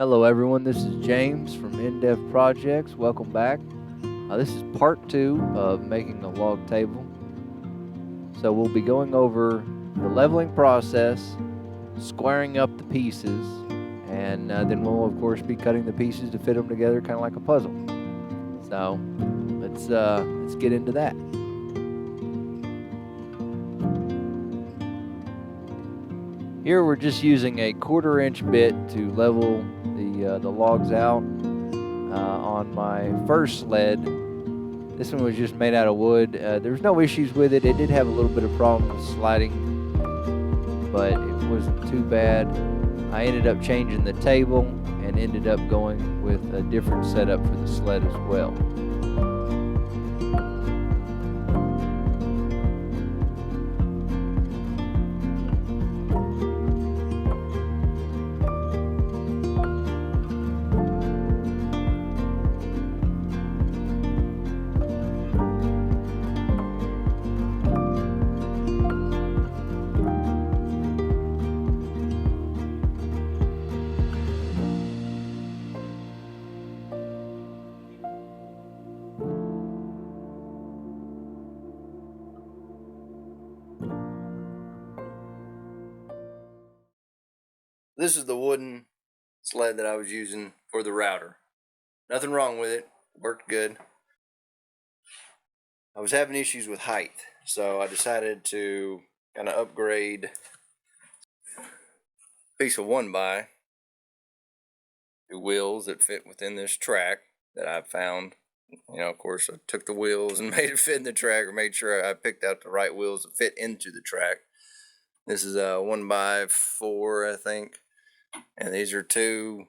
Hello everyone, this is James from In-Depth Projects. Welcome back. This is part 2 of making a log table. So we'll be going over the leveling process, squaring up the pieces, and then we'll of course be cutting the pieces to fit them together kind of like a puzzle. So let's get into that. Here we're just using a 1/4 inch bit to level the logs out on my first sled. This one was just made out of wood. There's no issues with it. It did have a little bit of problem with sliding, but it wasn't too bad. I ended up changing the table and ended up going with a different setup for the sled as well. This is the wooden sled that I was using for the router. Nothing wrong with it, worked good. I was having issues with height, so I decided to kind of upgrade a piece of 1x to wheels that fit within this track that I found. Of course, I took the wheels and made it fit in the track, or made sure I picked out the right wheels to fit into the track. This is a 1x4, I think. And these are 2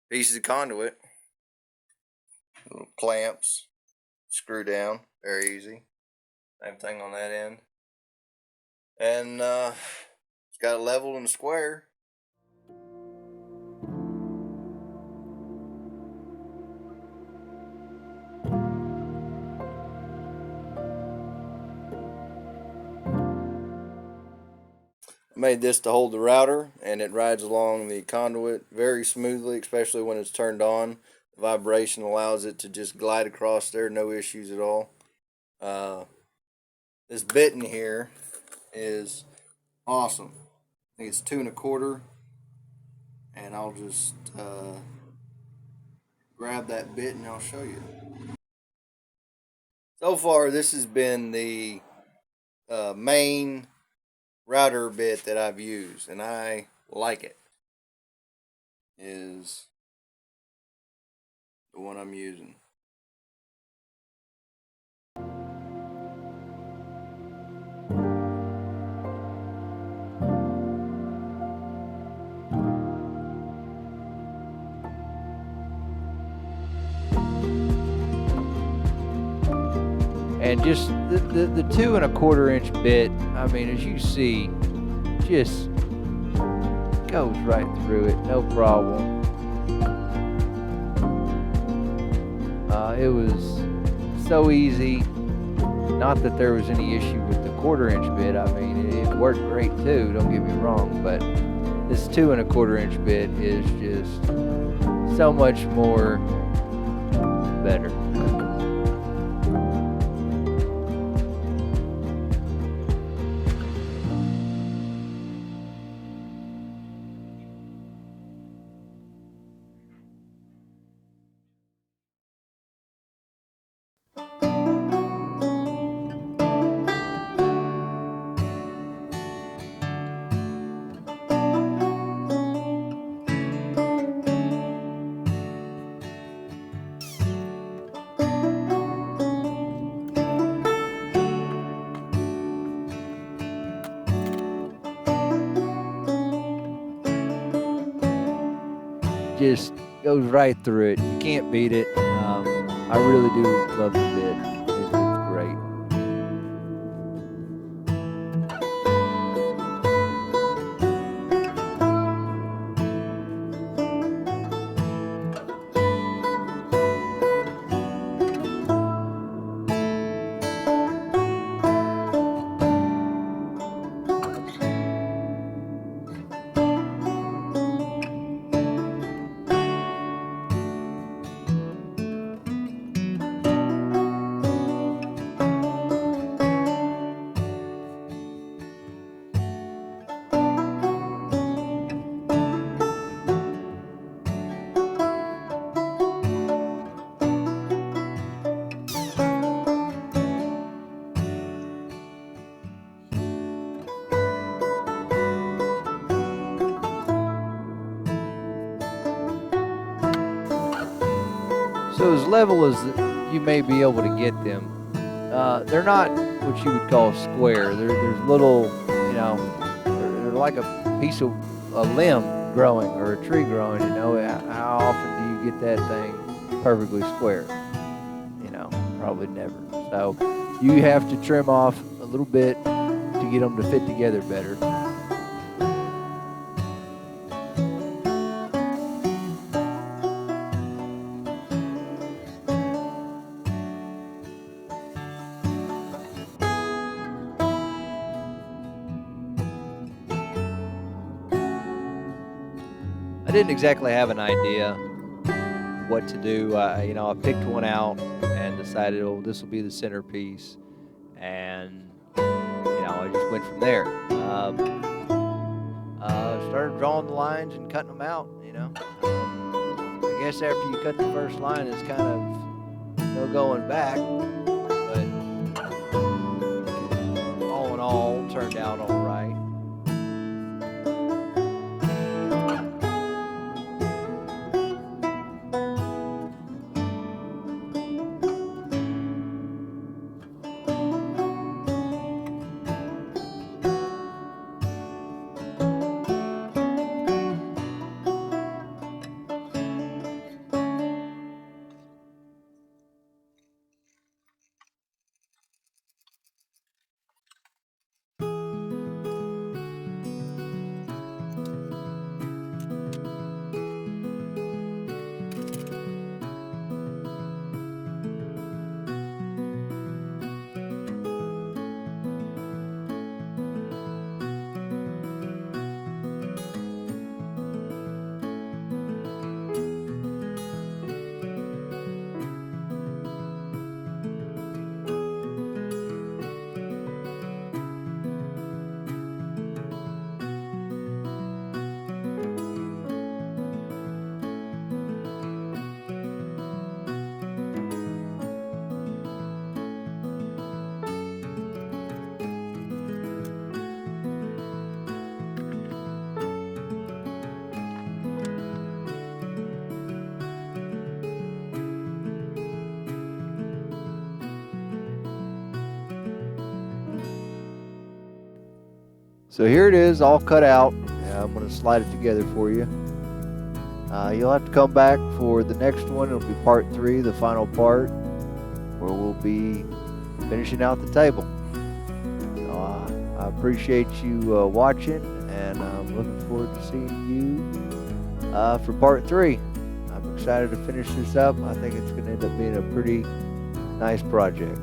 pieces of conduit, little clamps, screw down, very easy. Same thing on that end. And it's got a level and a square. I made this to hold the router, and it rides along the conduit very smoothly, especially when it's turned on. The vibration allows it to just glide across there, no issues at all. This bit in here is awesome. I think it's 2 1/4, and I'll just grab that bit and I'll show you. So far, this has been the main router bit that I've used, and I like it. Is the one I'm using. And just the 2 1/4 inch bit, I mean, as you see, just goes right through it, no problem. It was so easy. Not that there was any issue with the 1/4 inch bit. I mean, it worked great too, don't get me wrong, but this 2 1/4 inch bit is just so much more better. Just goes right through it. You can't beat it. I really do love the bit. It's great. So as level as you may be able to get them, they're not what you would call square. There's little, you know, they're like a piece of a limb growing or a tree growing. You know, how often do you get that thing perfectly square? You know, probably never. So you have to trim off a little bit to get them to fit together better. I didn't exactly have an idea what to do. You know, I picked one out and decided, oh, this will be the centerpiece, and you know, I just went from there. Started drawing the lines and cutting them out. You know, I guess after you cut the first line, it's kind of no going back. But all in all, turned out all right. So here it is, all cut out. I'm going to slide it together for you. You'll have to come back for the next one. It'll be part 3, the final part, where we'll be finishing out the table. So I appreciate you watching, and I'm looking forward to seeing you for part 3. I'm excited to finish this up. I think it's going to end up being a pretty nice project.